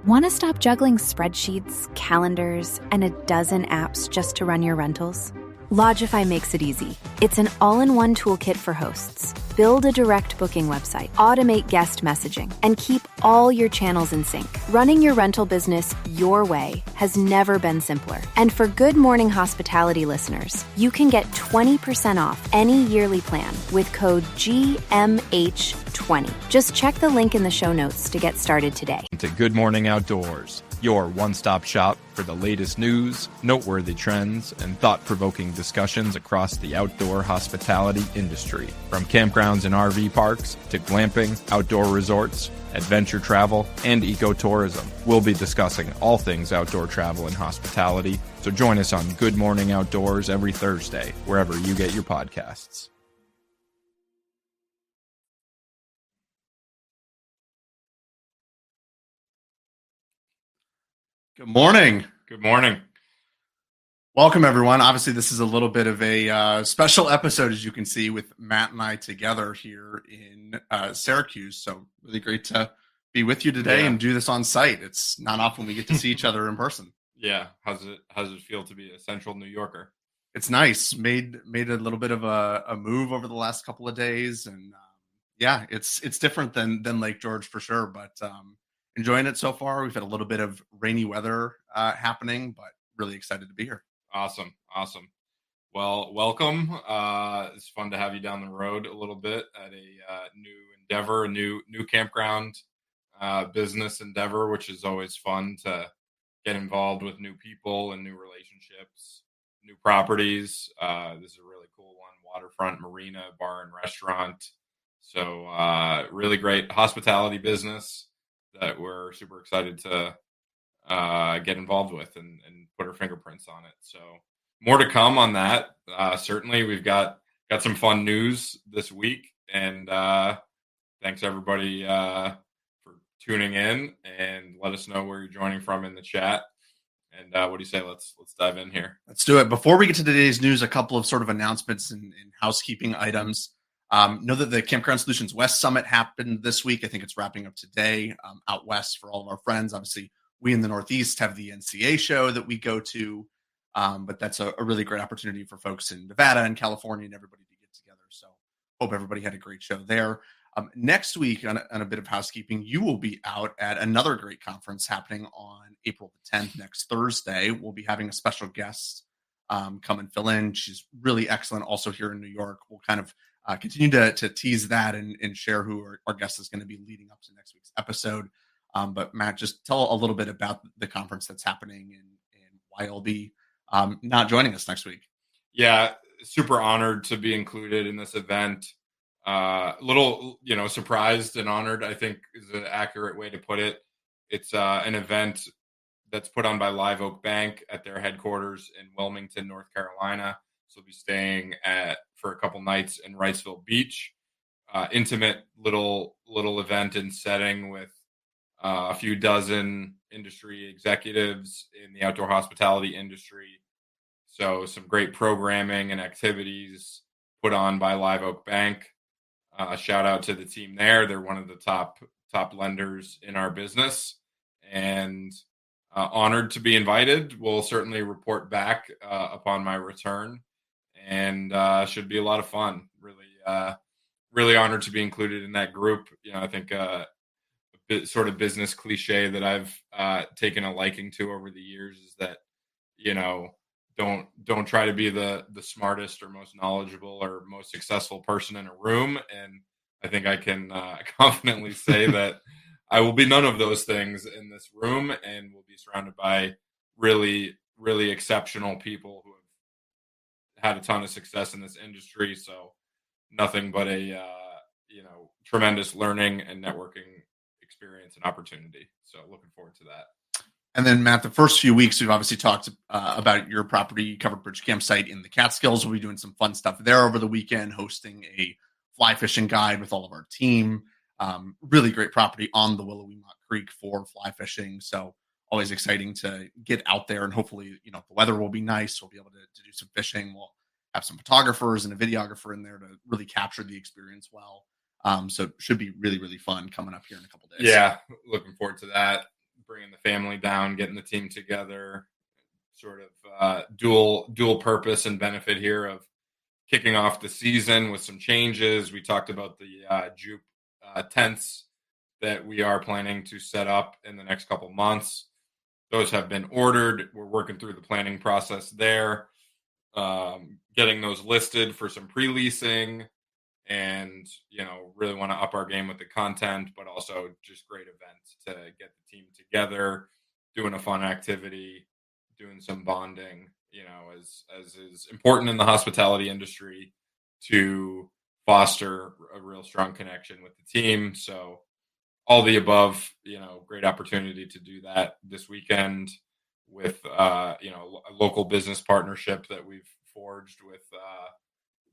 Want to stop juggling spreadsheets, calendars, and a dozen apps just to run your rentals? Lodgify makes it easy. It's an all-in-one toolkit for hosts. Build a direct booking website, automate guest messaging, and keep all your channels in sync. Running your rental business your way has never been simpler. And for Good Morning Hospitality listeners, you can get 20% off any yearly plan with code GMH20. Just check the link in the show notes to get started today. To Good Morning Outdoors, your one-stop shop for the latest news, noteworthy trends, and thought-provoking discussions across the outdoor hospitality industry. From campgrounds and RV parks to glamping, outdoor resorts, adventure travel, and ecotourism. We'll be discussing all things outdoor travel and hospitality, so join us on Good Morning Outdoors every Thursday, wherever you get your podcasts. Good morning. Good morning. Welcome, everyone. Obviously, this is a little bit of a special episode, as you can see, with Matt and I together here in Syracuse. So really great to be with you today and do this on site. It's not often we get to see each other in person. Yeah. How's it feel to be a central New Yorker? It's nice. Made a little bit of a move over the last couple of days. And it's different than Lake George for sure. But enjoying it so far. We've had a little bit of rainy weather happening, but really excited to be here. Awesome. Well, welcome. It's fun to have you down the road a little bit at a new endeavor, a new campground business endeavor, which is always fun to get involved with new people and new relationships, new properties. This is a really cool one, waterfront marina, bar and restaurant. So really great hospitality business that we're super excited to get involved with and put our fingerprints on it. So more to come on that. Certainly we've got some fun news this week, and thanks everybody for tuning in, and let us know where you're joining from in the chat. And what do you say? Let's dive in here. Let's do it. Before we get to today's news, a couple of sort of announcements and housekeeping items. Know that the Campground Solutions West Summit happened this week. I think it's wrapping up today out west for all of our friends. Obviously, we in the Northeast have the NCA show that we go to, but that's a really great opportunity for folks in Nevada and California and everybody to get together. So hope everybody had a great show there. Next week, on a bit of housekeeping, you will be out at another great conference happening on April the 10th, next Thursday. We'll be having a special guest come and fill in. She's really excellent also here in New York. We'll kind of continue to tease that and share who our guest is going to be leading up to next week's episode. But Matt, just tell a little bit about the conference that's happening and why you'll be not joining us next week. Yeah, super honored to be included in this event. Little, surprised and honored, I think is an accurate way to put it. It's an event that's put on by Live Oak Bank at their headquarters in Wilmington, North Carolina. So we'll be staying for a couple nights in Wrightsville Beach. Intimate little event and setting with a few dozen industry executives in the outdoor hospitality industry. So some great programming and activities put on by Live Oak Bank. Shout out to the team there. They're one of the top lenders in our business, and honored to be invited. We'll certainly report back upon my return, and should be a lot of fun. Really honored to be included in that group. I think a bit sort of business cliche that I've taken a liking to over the years is that, don't try to be the smartest or most knowledgeable or most successful person in a room. And I think I can confidently say that I will be none of those things in this room, and will be surrounded by really, really exceptional people who have had a ton of success in this industry. So nothing but a, tremendous learning and networking experience and opportunity. So looking forward to that. And then, Matt, the first few weeks, we've obviously talked about your property, Covered Bridge Campsite in the Catskills. We'll be doing some fun stuff there over the weekend, hosting a fly fishing guide with all of our team. Really great property on the Willowemont Creek for fly fishing. So always exciting to get out there, and hopefully, the weather will be nice. We'll be able to do some fishing. We'll have some photographers and a videographer in there to really capture the experience well. So it should be really, really fun coming up here in a couple days. Yeah, looking forward to that. bringing the family down, getting the team together, sort of dual purpose and benefit here of kicking off the season with some changes. We talked about the Jupe tents that we are planning to set up in the next couple months. Those have been ordered. We're working through the planning process there, getting those listed for some pre-leasing, and really want to up our game with the content, but also just great events to get the team together, doing a fun activity, doing some bonding, as is important in the hospitality industry to foster a real strong connection with the team. So all the above, great opportunity to do that this weekend with, a local business partnership that we've forged with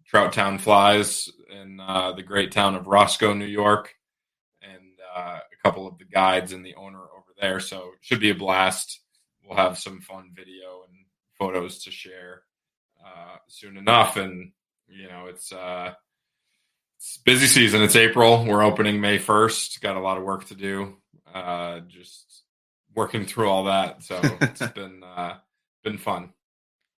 Trout Town Flies in the great town of Roscoe, New York, and a couple of the guides and the owner over there. So it should be a blast. We'll have some fun video and photos to share soon enough. And, it's busy season. It's April. We're opening May 1st. Got a lot of work to do. Just working through all that. So it's been fun.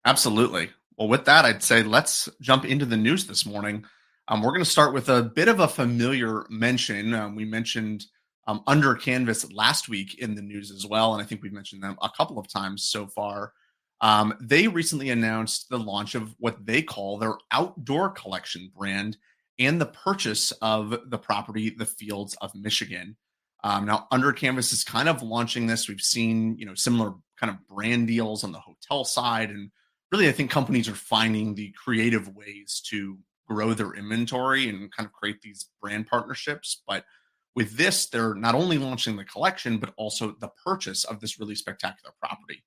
Absolutely. Well, with that, I'd say let's jump into the news this morning. We're going to start with a bit of a familiar mention. We mentioned Under Canvas last week in the news as well, and I think we've mentioned them a couple of times so far. They recently announced the launch of what they call their outdoor collection brand and the purchase of the property, the Fields of Michigan. Now, Under Canvas is kind of launching this. We've seen, similar kind of brand deals on the hotel side. And really, I think companies are finding the creative ways to grow their inventory and kind of create these brand partnerships. But with this, they're not only launching the collection, but also the purchase of this really spectacular property.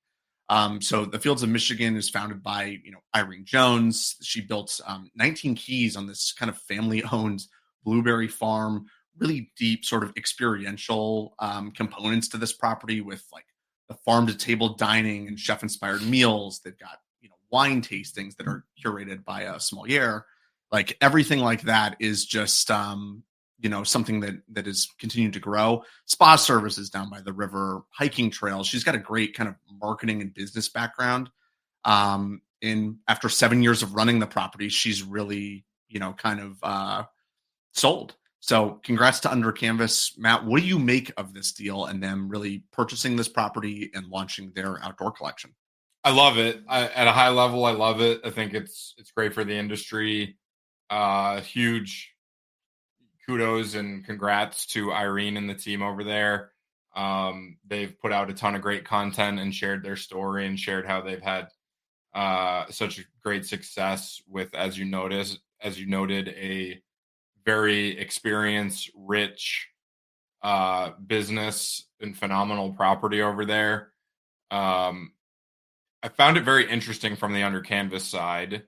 So the Fields of Michigan is founded by, Irene Jones. She built 19 keys on this kind of family-owned blueberry farm, really deep sort of experiential components to this property with like the farm-to-table dining and chef-inspired meals. They've got, wine tastings that are curated by a sommelier. Like everything like that is just, something that is continuing to grow. Spa services down by the river, hiking trails. She's got a great kind of marketing and business background. And after 7 years of running the property, she's really, sold. So congrats to Under Canvas. Matt, what do you make of this deal and them really purchasing this property and launching their outdoor collection? I love it. At a high level, I love it. I think it's great for the industry. Huge kudos and congrats to Irene and the team over there. They've put out a ton of great content and shared their story and shared how they've had such a great success with, as you noted, a very experience rich business and phenomenal property over there. I found it very interesting from the Under Canvas side,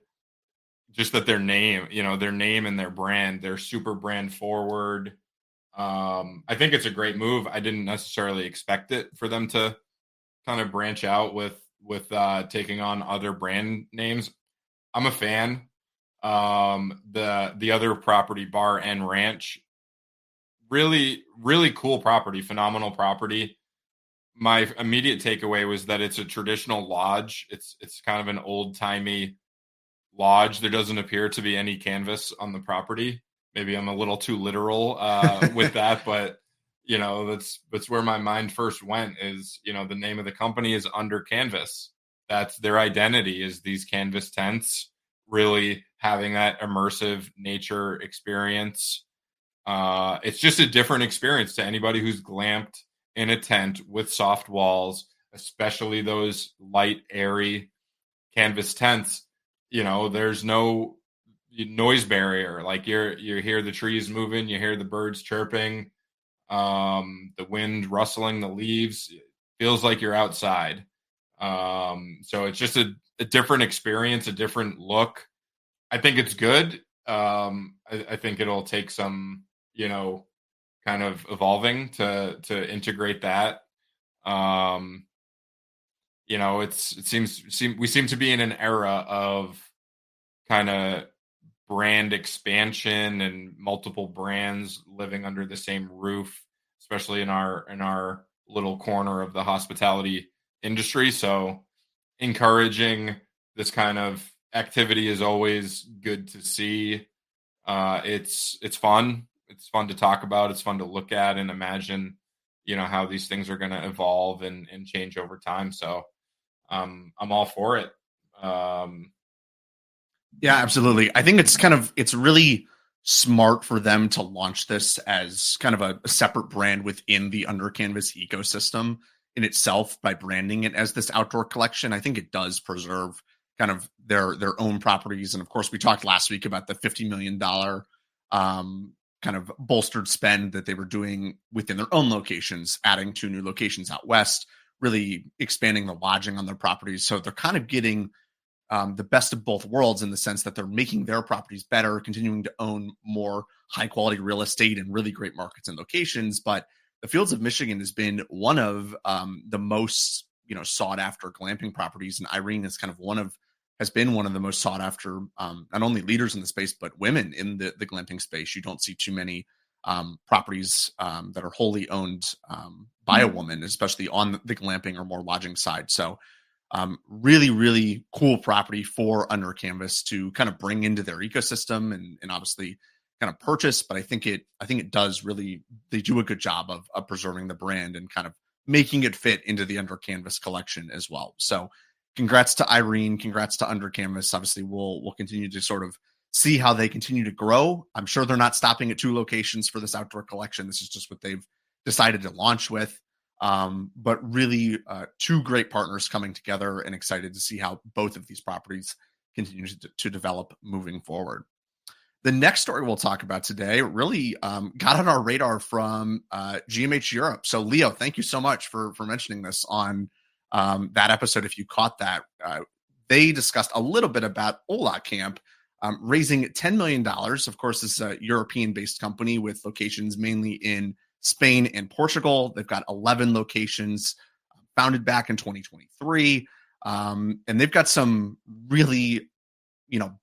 just that their name and their brand, they're super brand forward. I think it's a great move. I didn't necessarily expect it for them to kind of branch out with taking on other brand names. I'm a fan. The other property, Bar and Ranch, really, really cool property, phenomenal property. My immediate takeaway was that it's a traditional lodge. It's kind of an old-timey lodge. There doesn't appear to be any canvas on the property. Maybe I'm a little too literal with that, but that's where my mind first went is, the name of the company is Under Canvas. That's their identity, is these canvas tents, really having that immersive nature experience. It's just a different experience to anybody who's glamped in a tent with soft walls, especially those light, airy canvas tents. There's no noise barrier. Like you hear the trees moving, you hear the birds chirping, the wind rustling the leaves. It feels like you're outside. So it's just a different experience, a different look. I think it's good. I think it'll take some, kind of evolving to integrate that. We seem to be in an era of kind of brand expansion and multiple brands living under the same roof, especially in our little corner of the hospitality industry. So encouraging this kind of activity is always good to see. It's fun. It's fun to talk about. It's fun to look at and imagine, how these things are going to evolve and change over time. So I'm all for it. Yeah, absolutely. I think it's really smart for them to launch this as kind of a separate brand within the Under Canvas ecosystem in itself by branding it as this outdoor collection. I think it does preserve kind of their own properties. And of course, we talked last week about the $50 million kind of bolstered spend that they were doing within their own locations, adding 2 new locations out west, really expanding the lodging on their properties. So they're kind of getting the best of both worlds in the sense that they're making their properties better, continuing to own more high quality real estate and really great markets and locations. But the Fields of Michigan has been one of the most sought after glamping properties, and Irene is kind of has been one of the most sought after not only leaders in the space but women in the glamping space. You don't see too many properties that are wholly owned by a woman, especially on the glamping or more lodging side. So really, really cool property for Under Canvas to kind of bring into their ecosystem and obviously kind of purchase. But I think it does really, they do a good job of preserving the brand and kind of making it fit into the Under Canvas collection as well. So congrats to Irene, congrats to Under Canvas. Obviously we'll continue to sort of see how they continue to grow. I'm sure they're not stopping at 2 locations for this outdoor collection. This is just what they've decided to launch with. But really 2 great partners coming together, and excited to see how both of these properties continue to develop moving forward. The next story we'll talk about today really got on our radar from GMH Europe. So Leo, thank you so much for mentioning this on that episode. If you caught that, they discussed a little bit about HolaCamp raising $10 million. Of course, this is a European-based company with locations mainly in Spain and Portugal. They've got 11 locations, founded back in 2023. And they've got some really,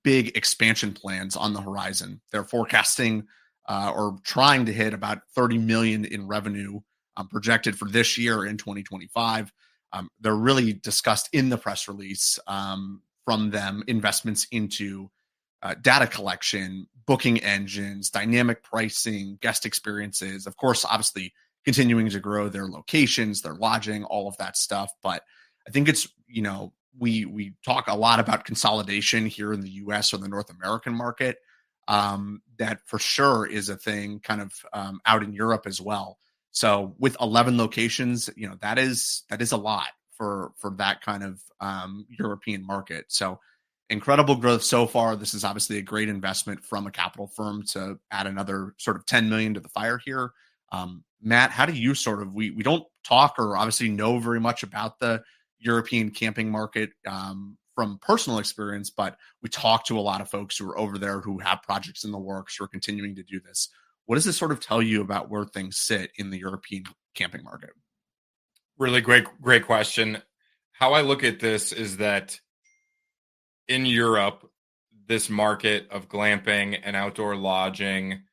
big expansion plans on the horizon. They're forecasting or trying to hit about 30 million in revenue projected for this year in 2025. They're really discussed in the press release from them investments into data collection, booking engines, dynamic pricing, guest experiences, of course, obviously continuing to grow their locations, their lodging, all of that stuff. But I think it's, we talk a lot about consolidation here in the US or the North American market. That for sure is a thing kind of out in Europe as well. So with 11 locations, that is a lot for that kind of European market. So incredible growth so far. This is obviously a great investment from a capital firm to add another sort of 10 million to the fire here. Matt, how do you we don't talk or obviously know very much about the European camping market from personal experience, but we talk to a lot of folks who are over there who have projects in the works or are continuing to do this. What does this sort of tell you about where things sit in the European camping market? Really great question. How I look at this is that in Europe, this market of glamping and outdoor lodging,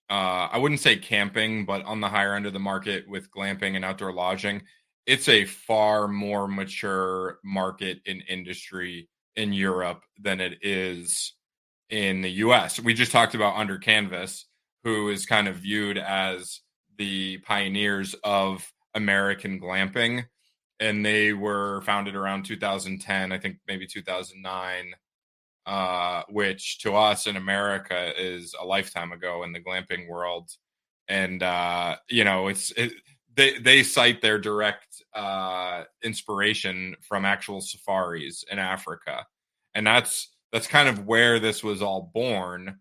I wouldn't say camping, but on the higher end of the market with glamping and outdoor lodging, it's a far more mature market in industry in Europe than it is in the US. We just talked about Under Canvas, who is kind of viewed as the pioneers of American glamping. And they were founded around 2010, I think maybe 2009, which to us in America is a lifetime ago in the glamping world. And, they cite their direct inspiration from actual safaris in Africa. And that's kind of where this was all born.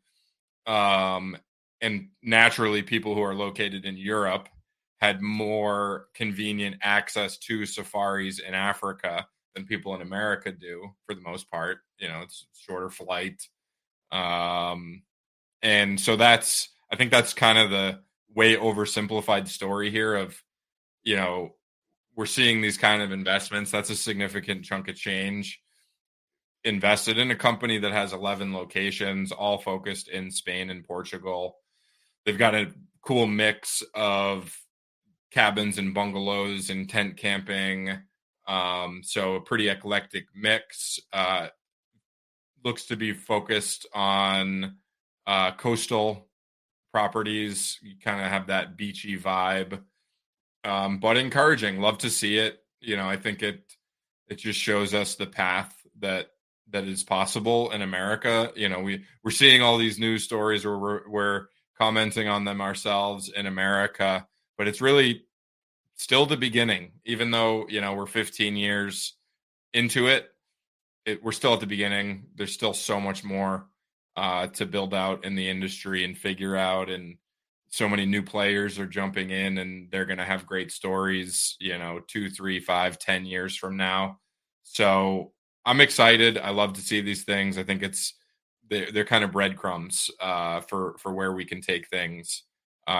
And naturally, people who are located in Europe had more convenient access to safaris in Africa than people in America do, for the most part. It's shorter flight. And so I think that's kind of the way oversimplified story here of, we're seeing these kind of investments. That's a significant chunk of change invested in a company that has 11 locations, all focused in Spain and Portugal. They've got a cool mix of cabins and bungalows and tent camping. So a pretty eclectic mix. Looks to be focused on coastal properties. You kind of have that beachy vibe, but encouraging. Love to see it. I think it just shows us the path that is possible in America. We're seeing all these news stories where we're commenting on them ourselves in America, but it's really still the beginning. Even though we're 15 years into it, we're still at the beginning. There's still so much more to build out in the industry and figure out, and so many new players are jumping in, and they're going to have great stories 2, 3, 5, 10 years from now. So I'm excited. I love to see these things. I think they're kind of breadcrumbs for where we can take things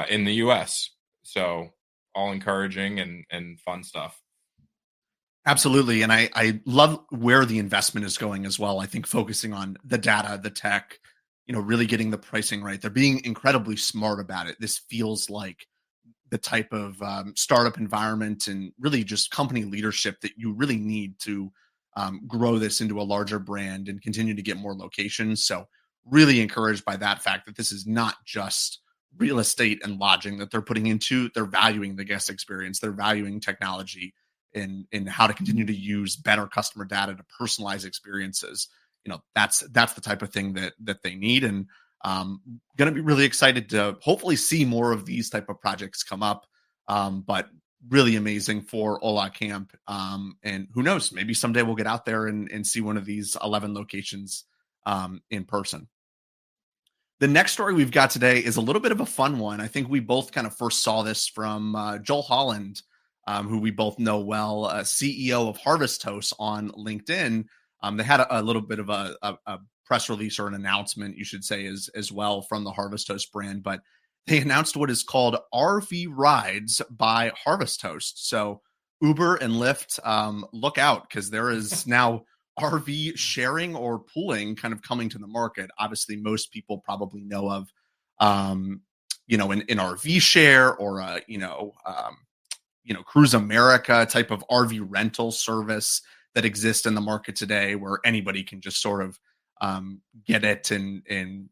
in the US. So all encouraging and fun stuff. Absolutely. And I love where the investment is going as well. I think focusing on the data, the tech, really getting the pricing right. They're being incredibly smart about it. This feels like the type of startup environment and really just company leadership that you really need to grow this into a larger brand and continue to get more locations. So really encouraged by that fact that this is not just real estate and lodging that they're putting into. They're valuing the guest experience. They're valuing technology in how to continue to use better customer data to personalize experiences. That's the type of thing that they need. And going to be really excited to hopefully see more of these type of projects come up. But really amazing for HolaCamp. And who knows, maybe someday we'll get out there and see one of these 11 locations in person. The next story we've got today is a little bit of a fun one. I think we both kind of first saw this from Joel Holland, who we both know well, CEO of Harvest Toast on LinkedIn. They had a little bit of a press release or an announcement, you should say, as well from the Harvest Toast brand, but they announced what is called RV Rides by Harvest Toast. So Uber and Lyft, look out, because there is now RV sharing or pooling kind of coming to the market. Obviously, most people probably know of, an RV share or Cruise America type of RV rental service that exists in the market today, where anybody can just sort of get it and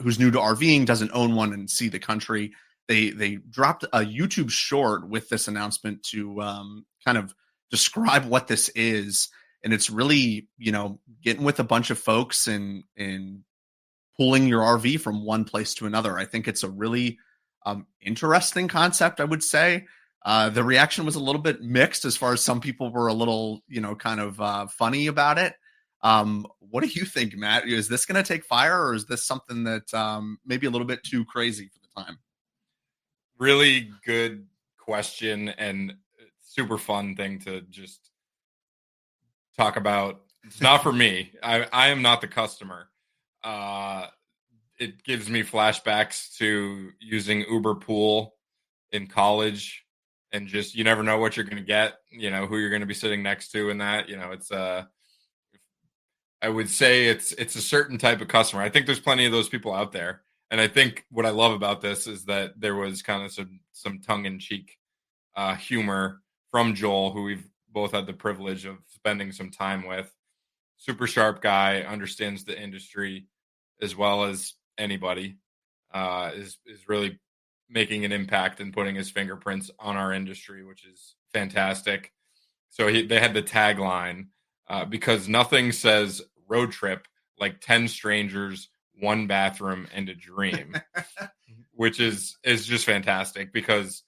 who's new to RVing, doesn't own one, and see the country. They dropped a YouTube short with this announcement to kind of describe what this is. And it's really, getting with a bunch of folks and pulling your RV from one place to another. I think it's a really interesting concept, I would say. The reaction was a little bit mixed, as far as some people were a little, kind of funny about it. What do you think, Matt? Is this going to take fire, or is this something that maybe a little bit too crazy for the time? Really good question, and super fun thing to just talk about. It's not for me. I am not the customer. It gives me flashbacks to using Uber Pool in college, and just, you never know what you're going to get, who you're going to be sitting next to in that. It's I would say it's a certain type of customer. I think there's plenty of those people out there. And I think what I love about this is that there was kind of some tongue-in-cheek humor from Joel, who we've both had the privilege of spending some time with. Super sharp guy, understands the industry as well as anybody, is really making an impact and putting his fingerprints on our industry, which is fantastic. So they had the tagline, because nothing says road trip like 10 strangers, one bathroom, and a dream, which is just fantastic, because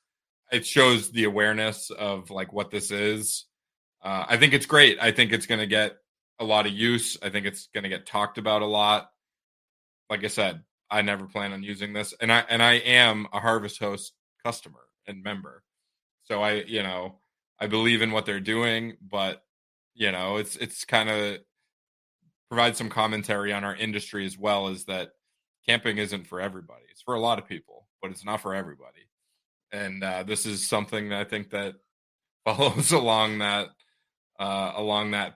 it shows the awareness of like what this is. I think it's great. I think it's going to get a lot of use. I think it's going to get talked about a lot. Like I said, I never plan on using this, and I am a Harvest Host customer and member. So I believe in what they're doing, but it's kind of provide some commentary on our industry as well, is that camping isn't for everybody. It's for a lot of people, but it's not for everybody. And this is something that I think that follows along that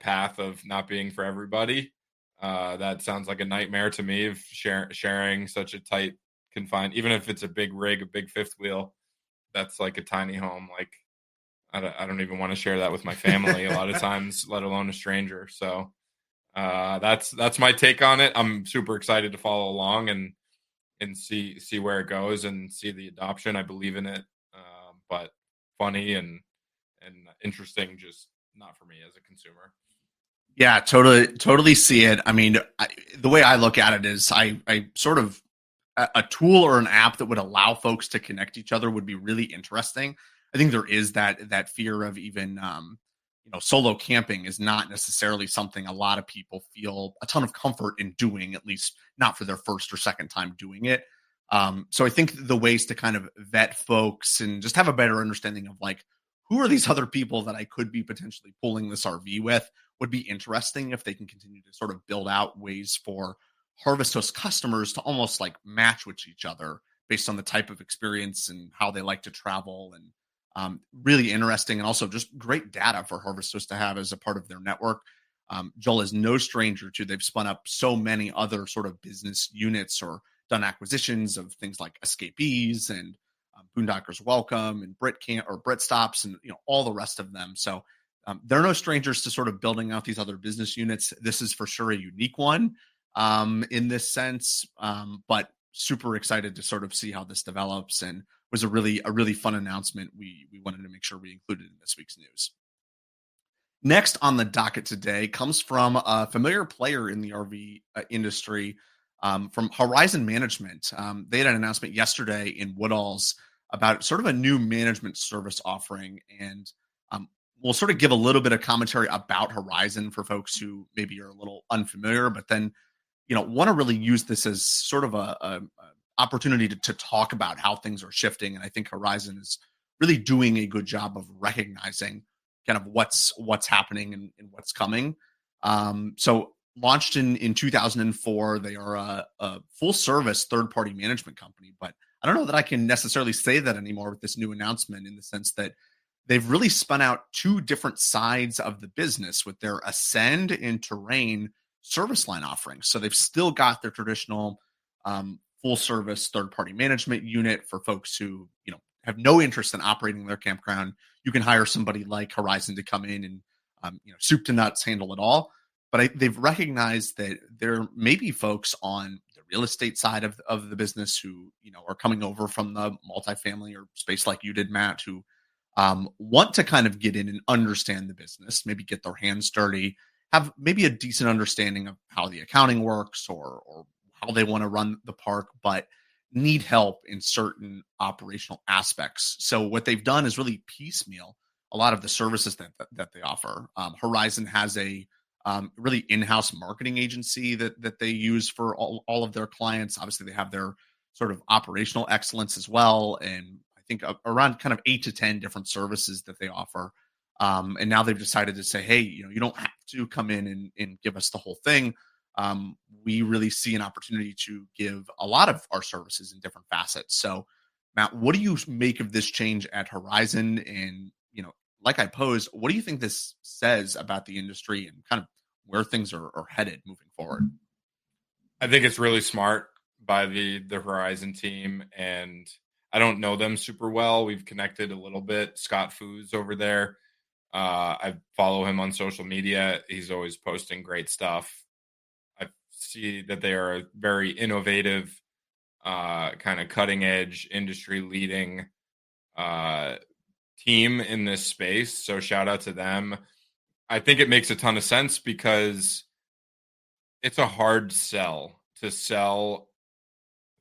path of not being for everybody. That sounds like a nightmare to me, of sharing such a tight, confined, even if it's a big rig, a big fifth wheel, that's like a tiny home. Like I don't even want to share that with my family a lot of times, let alone a stranger. So that's my take on it. I'm super excited to follow along and see where it goes and see the adoption. I believe in it, but funny and interesting, just not for me as a consumer. Yeah, totally see it. I mean, the way I look at it is I sort of a tool or an app that would allow folks to connect each other would be really interesting. I think there is that fear of even solo camping is not necessarily something a lot of people feel a ton of comfort in doing, at least not for their first or second time doing it. So I think the ways to kind of vet folks and just have a better understanding of like who are these other people that I could be potentially pulling this RV with would be interesting if they can continue to sort of build out ways for Harvest Host customers to almost like match with each other based on the type of experience and how they like to travel, and really interesting and also just great data for Harvest Host to have as a part of their network. Joel is no stranger to, they've spun up so many other sort of business units or done acquisitions of things like Escapees and Boondockers Welcome and Brit Stops and all the rest of them. So they're no strangers to sort of building out these other business units. This is for sure a unique one in this sense, but super excited to sort of see how this develops, and was a really fun announcement we wanted to make sure we included in this week's news. Next on the docket today comes from a familiar player in the RV industry, from Horizon Management. They had an announcement yesterday in Woodall's about sort of a new management service offering, and we'll sort of give a little bit of commentary about Horizon for folks who maybe are a little unfamiliar, but then want to really use this as sort of a opportunity to talk about how things are shifting. And I think Horizon is really doing a good job of recognizing kind of what's happening and what's coming. So launched in 2004, they are a full service third-party management company, but I don't know that I can necessarily say that anymore with this new announcement, in the sense that they've really spun out two different sides of the business with their Ascend and Terrain service line offerings. So they've still got their traditional full service third party management unit for folks who have no interest in operating their campground. You can hire somebody like Horizon to come in and soup to nuts handle it all. But they've recognized that there may be folks on the real estate side of the business who are coming over from the multifamily or space like you did, Matt, who want to kind of get in and understand the business, maybe get their hands dirty, have maybe a decent understanding of how the accounting works or how they want to run the park, but need help in certain operational aspects. So what they've done is really piecemeal a lot of the services that they offer. Horizon has a really in-house marketing agency that they use for all of their clients. Obviously, they have their sort of operational excellence as well, and I think around kind of 8 to 10 different services that they offer. And now they've decided to say, hey, you don't have to come in and give us the whole thing. We really see an opportunity to give a lot of our services in different facets. So, Matt, what do you make of this change at Horizon? And, like I posed, what do you think this says about the industry and kind of where things are headed moving forward? I think it's really smart by the Horizon team, and I don't know them super well. We've connected a little bit. Scott Foos over there. I follow him on social media. He's always posting great stuff. I see that they are a very innovative, kind of cutting edge, industry leading team in this space. So shout out to them. I think it makes a ton of sense because it's a hard sell to sell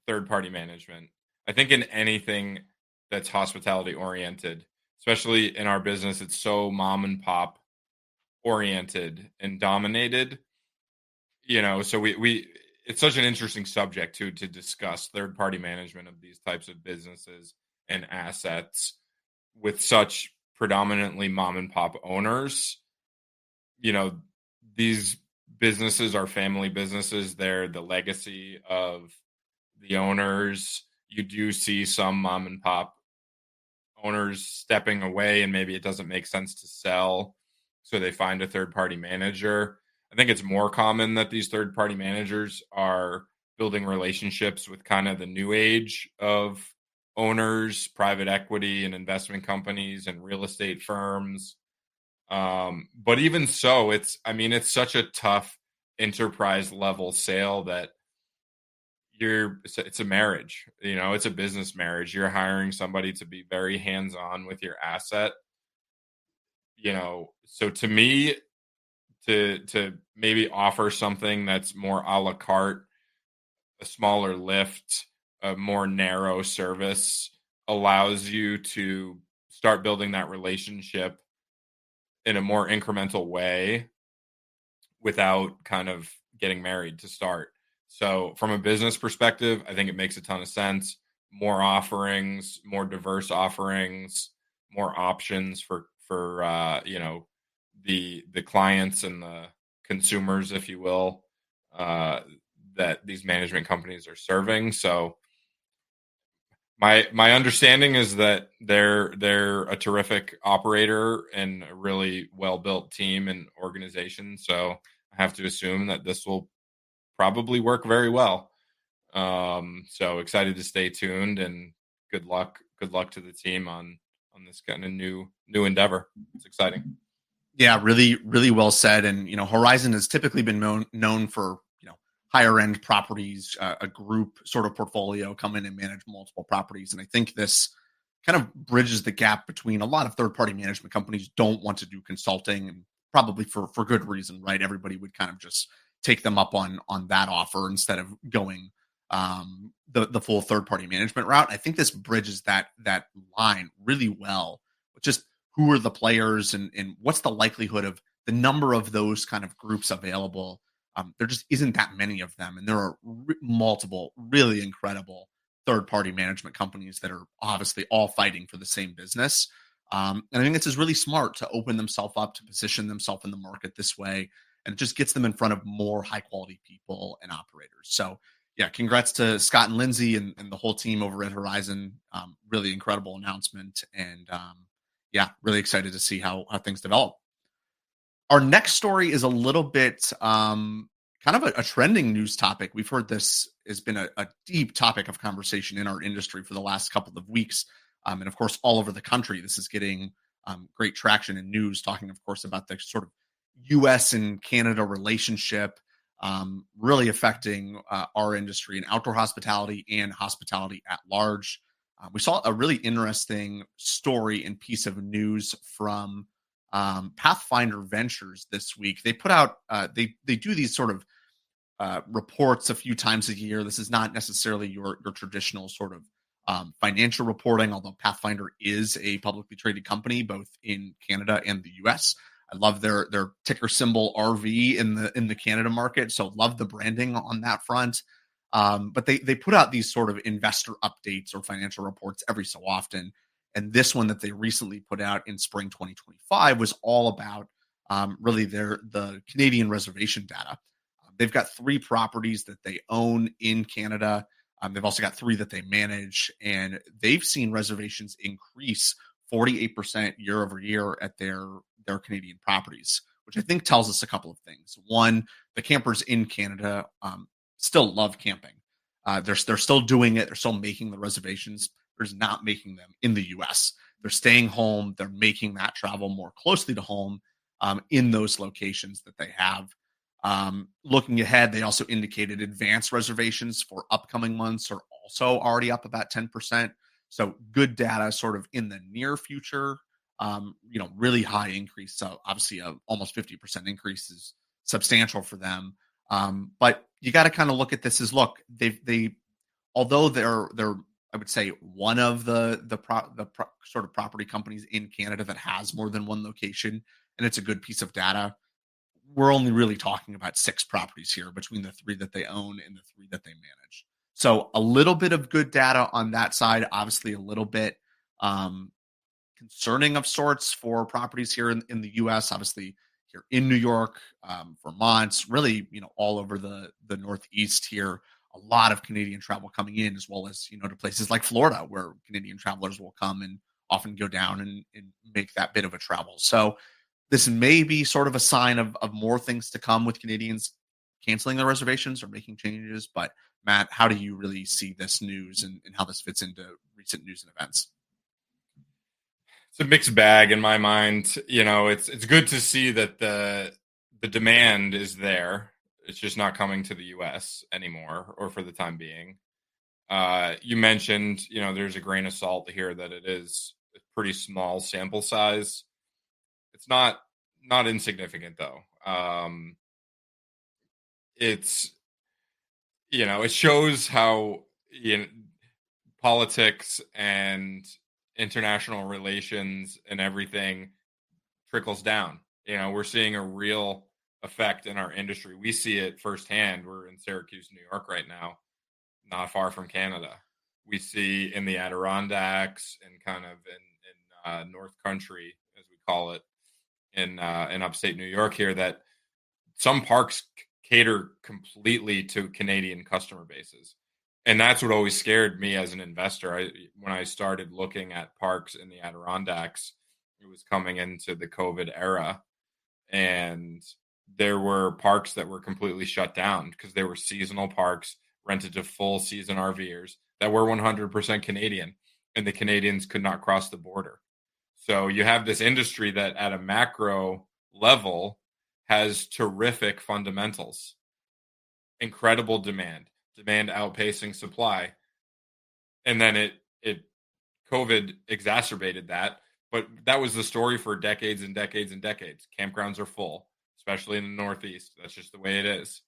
third-party management. I think in anything that's hospitality oriented, especially in our business, it's so mom and pop oriented and dominated. So we it's such an interesting subject to discuss third-party management of these types of businesses and assets with such predominantly mom and pop owners. These businesses are family businesses. They're the legacy of the owners. You do see some mom and pop owners stepping away, and maybe it doesn't make sense to sell, so they find a third-party manager. I think it's more common that these third-party managers are building relationships with kind of the new age of owners, private equity and investment companies and real estate firms. But even so, it's such a tough enterprise level sale that it's a marriage, it's a business marriage. You're hiring somebody to be very hands-on with your asset, so to me, to maybe offer something that's more a la carte, a smaller lift, a more narrow service, allows you to start building that relationship in a more incremental way without kind of getting married to start. So from a business perspective, I think it makes a ton of sense. More offerings, more diverse offerings, more options for the clients and the consumers, if you will, that these management companies are serving. So my understanding is that they're a terrific operator and a really well built team and organization. So I have to assume that this will probably work very well. So excited to stay tuned, and good luck to the team on this kind of new endeavor. It's exciting. Yeah, really, really well said. And, Horizon has typically been known for, higher end properties, a group sort of portfolio, come in and manage multiple properties. And I think this kind of bridges the gap between a lot of third party management companies don't want to do consulting, and probably for good reason, right? Everybody would kind of just take them up on that offer instead of going the full third party management route. I think this bridges that line really well, just who are the players and what's the likelihood of the number of those kind of groups available. There just isn't that many of them. And there are multiple really incredible third-party management companies that are obviously all fighting for the same business. And I think it's really smart to open themselves up, to position themselves in the market this way. And it just gets them in front of more high-quality people and operators. So, yeah, congrats to Scott and Lindsay and the whole team over at Horizon. Really incredible announcement. And, yeah, really excited to see how things develop. Our next story is a little bit kind of a trending news topic. We've heard this has been a deep topic of conversation in our industry for the last couple of weeks. And of course, all over the country, this is getting great traction in news, talking, of course, about the sort of US and Canada relationship really affecting our industry in outdoor hospitality and hospitality at large. We saw a really interesting story and piece of news from Pathfinder Ventures this week. They put out, they do these sort of reports a few times a year. This is not necessarily your traditional sort of financial reporting, although Pathfinder is a publicly traded company both in Canada and the US. I love their ticker symbol RV in the Canada market, so love the branding on that front. But they put out these sort of investor updates or financial reports every so often. And this one that they recently put out in spring 2025 was all about really the Canadian reservation data. They've got 3 properties that they own in Canada. They've also got 3 that they manage, and they've seen reservations increase 48% year over year at their Canadian properties, which I think tells us a couple of things. One, the campers in Canada still love camping. They're still doing it. They're still making the reservations. They're just not making them in the US. They're staying home. They're making that travel more closely to home in those locations that they have. Looking ahead, they also indicated advanced reservations for upcoming months are also already up about 10%. So good data sort of in the near future, really high increase. So obviously almost 50% increase is substantial for them. But you got to kind of look at this as, look, although they're I would say one of the sort of property companies in Canada that has more than one location, and it's a good piece of data. We're only really talking about 6 properties here between the 3 that they own and the 3 that they manage. So a little bit of good data on that side, obviously a little bit concerning of sorts for properties here in the US, obviously here in New York, Vermont, really, all over the Northeast here. A lot of Canadian travel coming in, as well as, to places like Florida, where Canadian travelers will come and often go down and make that bit of a travel. So this may be sort of a sign of more things to come with Canadians canceling their reservations or making changes. But Matt, how do you really see this news and how this fits into recent news and events? It's a mixed bag in my mind. It's good to see that the demand is there. It's just not coming to the U.S. anymore, or for the time being. You mentioned, there's a grain of salt here that it is a pretty small sample size. It's not insignificant though. It's it shows how politics and international relations and everything trickles down. We're seeing a real effect in our industry. We see it firsthand. We're in Syracuse, New York right now, not far from Canada. We see in the Adirondacks and kind of in North Country, as we call it, in upstate New York here, that some parks cater completely to Canadian customer bases. And that's what always scared me as an investor. When I started looking at parks in the Adirondacks, it was coming into the COVID era, and there were parks that were completely shut down because they were seasonal parks rented to full season RVers that were 100% Canadian, and the Canadians could not cross the border. So you have this industry that at a macro level has terrific fundamentals, incredible demand outpacing supply. And then it COVID exacerbated that. But that was the story for decades and decades and decades. Campgrounds are full, especially in the Northeast. That's just the way it is.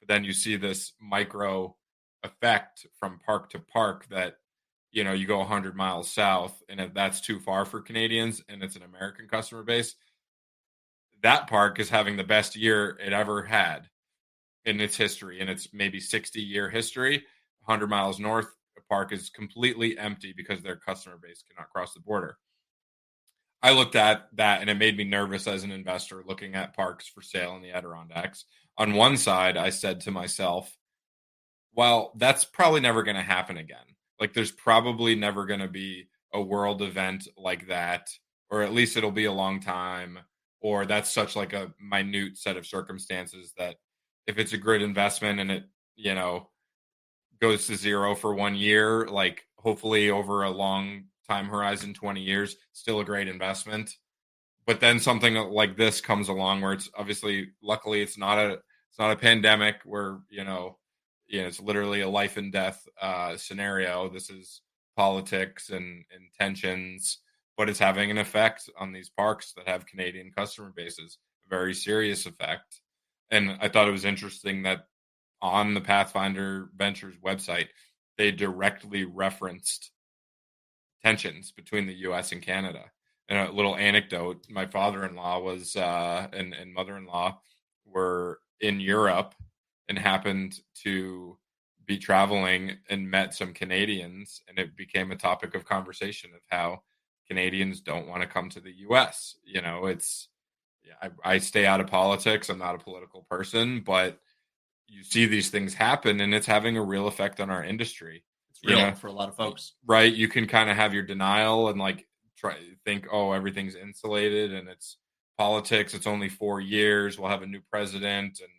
But then you see this micro effect from park to park that, you go 100 miles south, and if that's too far for Canadians and it's an American customer base, that park is having the best year it ever had in its history, in its maybe 60-year history. 100 miles north, the park is completely empty because their customer base cannot cross the border. I looked at that and it made me nervous as an investor looking at parks for sale in the Adirondacks. On one side, I said to myself, well, that's probably never going to happen again. Like, there's probably never going to be a world event like that, or at least it'll be a long time, or that's such like a minute set of circumstances that if it's a good investment and it, goes to zero for 1 year, like hopefully over a long time horizon, 20 years, still a great investment. But then something like this comes along where it's obviously, luckily it's not a pandemic where, it's literally a life and death scenario. This is politics and tensions, but it's having an effect on these parks that have Canadian customer bases, a very serious effect. And I thought it was interesting that on the Pathfinder Ventures website, they directly referenced tensions between the U.S. and Canada. And a little anecdote, my father-in-law was and mother-in-law were in Europe and happened to be traveling and met some Canadians, and it became a topic of conversation of how Canadians don't want to come to the U.S. I stay out of politics. I'm not a political person, but you see these things happen, and it's having a real effect on our industry. It's real for a lot of folks, right? You can kind of have your denial and like try think, oh, everything's insulated and it's politics. It's only 4 years. We'll have a new president and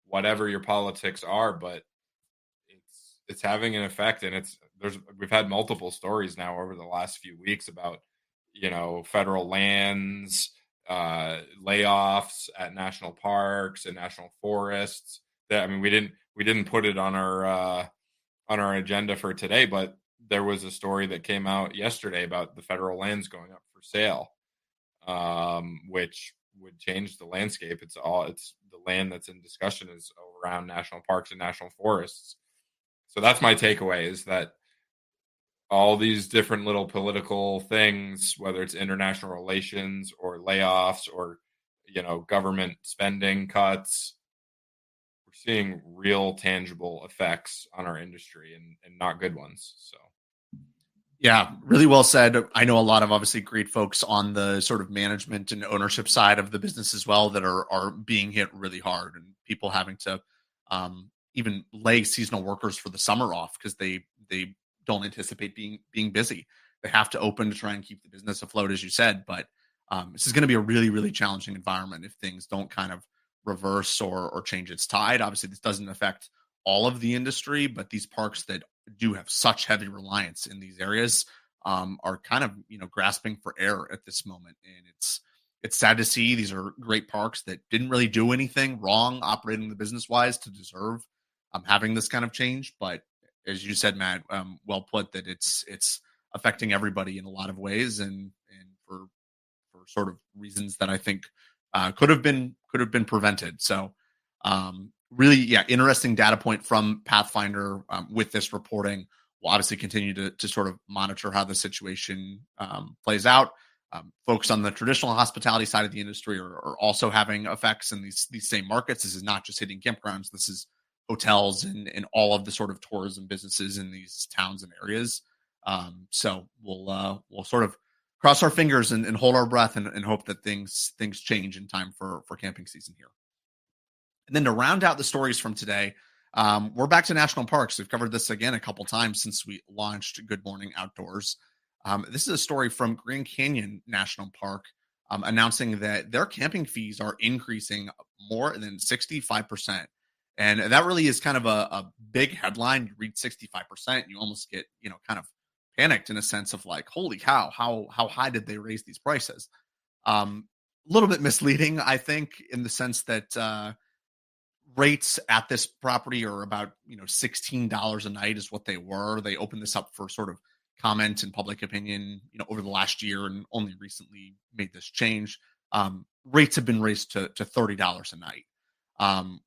whatever your politics are, but it's having an effect. And we've had multiple stories now over the last few weeks about, federal lands, layoffs at national parks and national forests. We didn't put it on our agenda for today, but there was a story that came out yesterday about the federal lands going up for sale, which would change the landscape. It's the land that's in discussion is around national parks and national forests. So that's my takeaway, is that all these different little political things, whether it's international relations or layoffs or, government spending cuts, we're seeing real tangible effects on our industry and not good ones. So. Yeah, really well said. I know a lot of obviously great folks on the sort of management and ownership side of the business as well that are being hit really hard, and people having to even lay seasonal workers for the summer off because they don't anticipate being busy. They have to open to try and keep the business afloat, as you said. But this is going to be a really, really challenging environment if things don't kind of reverse or change its tide. Obviously, this doesn't affect all of the industry, but these parks that do have such heavy reliance in these areas are kind of grasping for air at this moment, and it's sad to see. These are great parks that didn't really do anything wrong operating the business wise to deserve having this kind of change. But as you said, Matt, well put, that it's affecting everybody in a lot of ways, and for sort of reasons that I think could have been prevented. So really, yeah, interesting data point from Pathfinder with this reporting. We'll obviously continue to sort of monitor how the situation plays out. Folks on the traditional hospitality side of the industry are also having effects in these same markets. This is not just hitting campgrounds. This is hotels and all of the sort of tourism businesses in these towns and areas. So we'll sort of cross our fingers and hold our breath and hope that things change in time for camping season here. And then to round out the stories from today, we're back to national parks. We've covered this again a couple times since we launched Good Morning Outdoors. This is a story from Grand Canyon National Park announcing that their camping fees are increasing more than 65%. And that really is kind of a big headline. You read 65%, you almost get, kind of panicked in a sense of like, holy cow, how high did they raise these prices? A little bit misleading, I think, in the sense that rates at this property are about $16 a night is what they were. They opened this up for sort of comment and public opinion over the last year, and only recently made this change. Rates have been raised to $30 a night.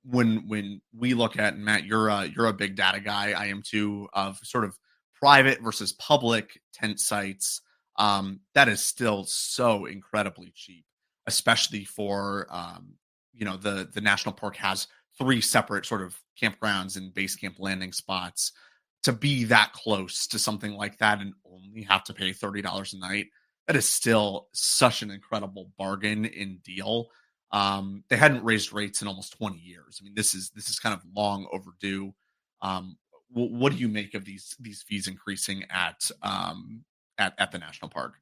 When we look at, and Matt, you're a big data guy, I am too, of sort of private versus public tent sites, that is still so incredibly cheap, especially for the national park has 3 separate sort of campgrounds and base camp landing spots. To be that close to something like that and only have to pay $30 a night, that is still such an incredible bargain and deal. They hadn't raised rates in almost 20 years. I mean, this is kind of long overdue. What do you make of these fees increasing at the national park?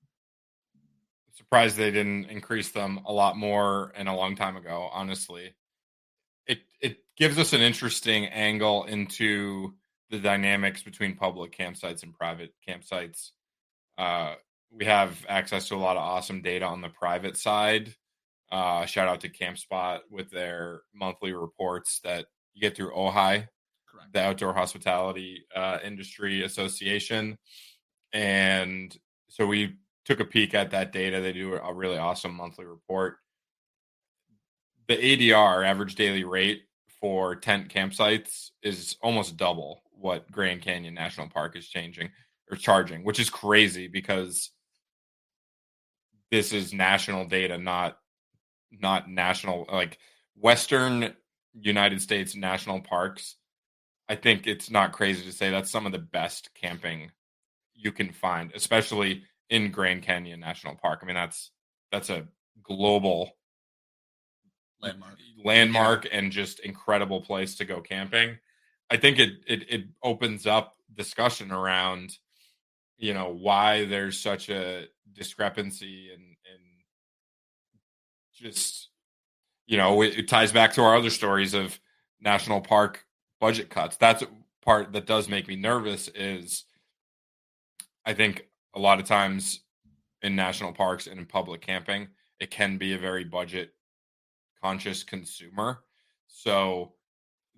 Surprised they didn't increase them a lot more and a long time ago. Honestly, it gives us an interesting angle into the dynamics between public campsites and private campsites. We have access to a lot of awesome data on the private side. Shout out to CampSpot with their monthly reports that you get through OHI, correct, the Outdoor Hospitality Industry Association. And so we took a peek at that data. They do a really awesome monthly report. The ADR, average daily rate, for tent campsites is almost double what Grand Canyon National Park is charging, which is crazy because this is national data, not national, like Western United States national parks. I think it's not crazy to say that's some of the best camping you can find, especially in Grand Canyon National Park. I mean, that's a global landmark yeah, and just incredible place to go camping. I think it opens up discussion around, why there's such a discrepancy and just, it ties back to our other stories of national park budget cuts. That's a part that does make me nervous is I think a lot of times in national parks and in public camping, it can be a very budget conscious consumer. So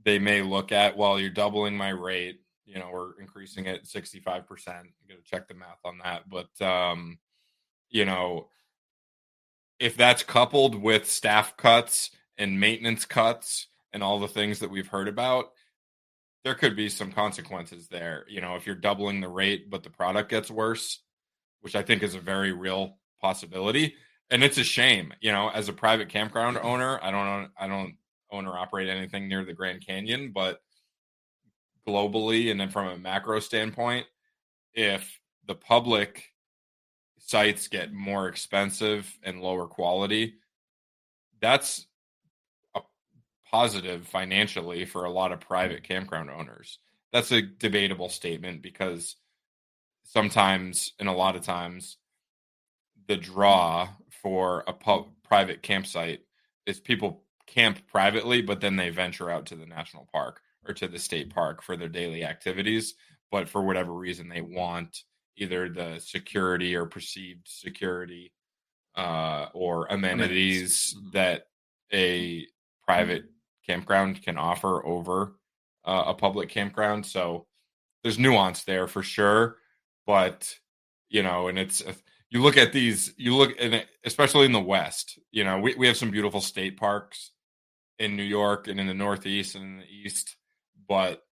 they may look at, well, you're doubling my rate, we're increasing it 65%. I'm going to check the math on that. But, if that's coupled with staff cuts and maintenance cuts and all the things that we've heard about, there could be some consequences there. If you're doubling the rate, but the product gets worse, which I think is a very real possibility. And it's a shame, as a private campground owner, I don't own or operate anything near the Grand Canyon, but globally and then from a macro standpoint, if the public sites get more expensive and lower quality, that's a positive financially for a lot of private campground owners. That's a debatable statement because sometimes and a lot of times the draw for a private campsite is people camp privately, but then they venture out to the national park or to the state park for their daily activities. But for whatever reason, they want either the security or perceived security or amenities that a private campground can offer over a public campground. So there's nuance there for sure. But, and it's, you look at these, especially in the West, we have some beautiful state parks in New York and in the Northeast and in the East, but,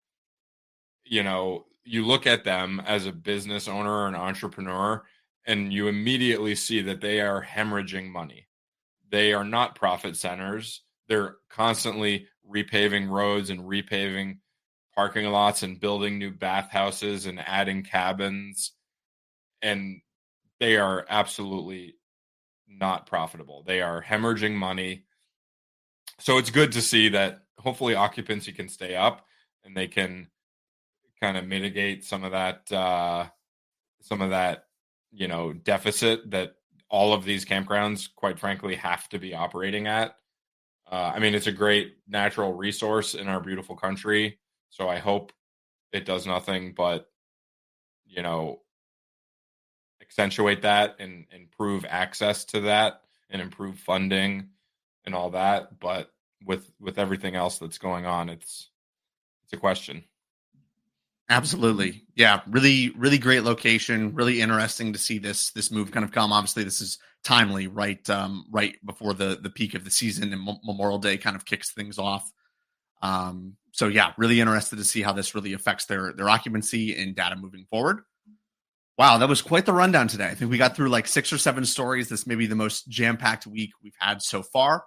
you look at them as a business owner or an entrepreneur, and you immediately see that they are hemorrhaging money. They are not profit centers. They're constantly repaving roads and repaving parking lots and building new bathhouses and adding cabins. And they are absolutely not profitable. They are hemorrhaging money. So it's good to see that hopefully occupancy can stay up and they can kind of mitigate some of that deficit that all of these campgrounds, quite frankly, have to be operating at. It's a great natural resource in our beautiful country. So I hope it does nothing but, accentuate that and improve access to that and improve funding and all that. But with everything else that's going on, it's a question. Absolutely. Yeah. Really, really great location. Really interesting to see this move kind of come. Obviously, this is timely, right? Right before the peak of the season, and Memorial Day kind of kicks things off. So yeah, really interested to see how this really affects their occupancy and data moving forward. Wow, that was quite the rundown today. I think we got through like 6 or 7 stories. This may be the most jam-packed week we've had so far.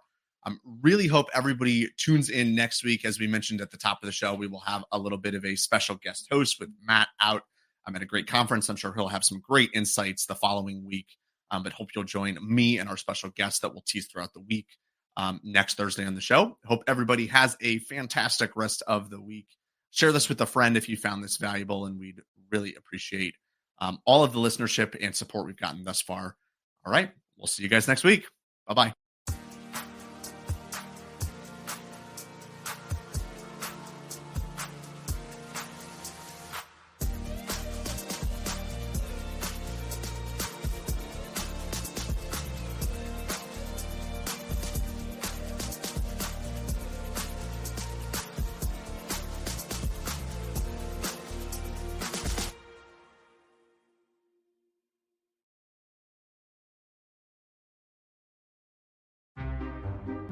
Really hope everybody tunes in next week. As we mentioned at the top of the show, we will have a little bit of a special guest host with Matt out. I'm at a great conference. I'm sure he'll have some great insights the following week. But hope you'll join me and our special guest that we'll tease throughout the week next Thursday on the show. Hope everybody has a fantastic rest of the week. Share this with a friend if you found this valuable, and we'd really appreciate all of the listenership and support we've gotten thus far. All right. We'll see you guys next week. Bye-bye.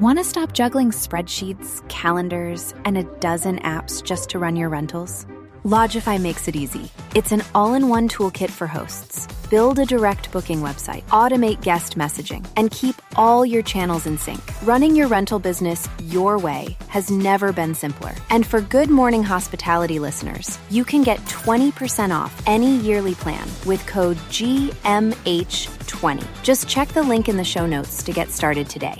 Want to stop juggling spreadsheets, calendars, and a dozen apps just to run your rentals? Logify makes it easy. It's an all-in-one toolkit for hosts. Build a direct booking website, automate guest messaging, and keep all your channels in sync. Running your rental business your way has never been simpler. And for Good Morning Hospitality listeners, you can get 20% off any yearly plan with code GMH20. Just check the link in the show notes to get started today.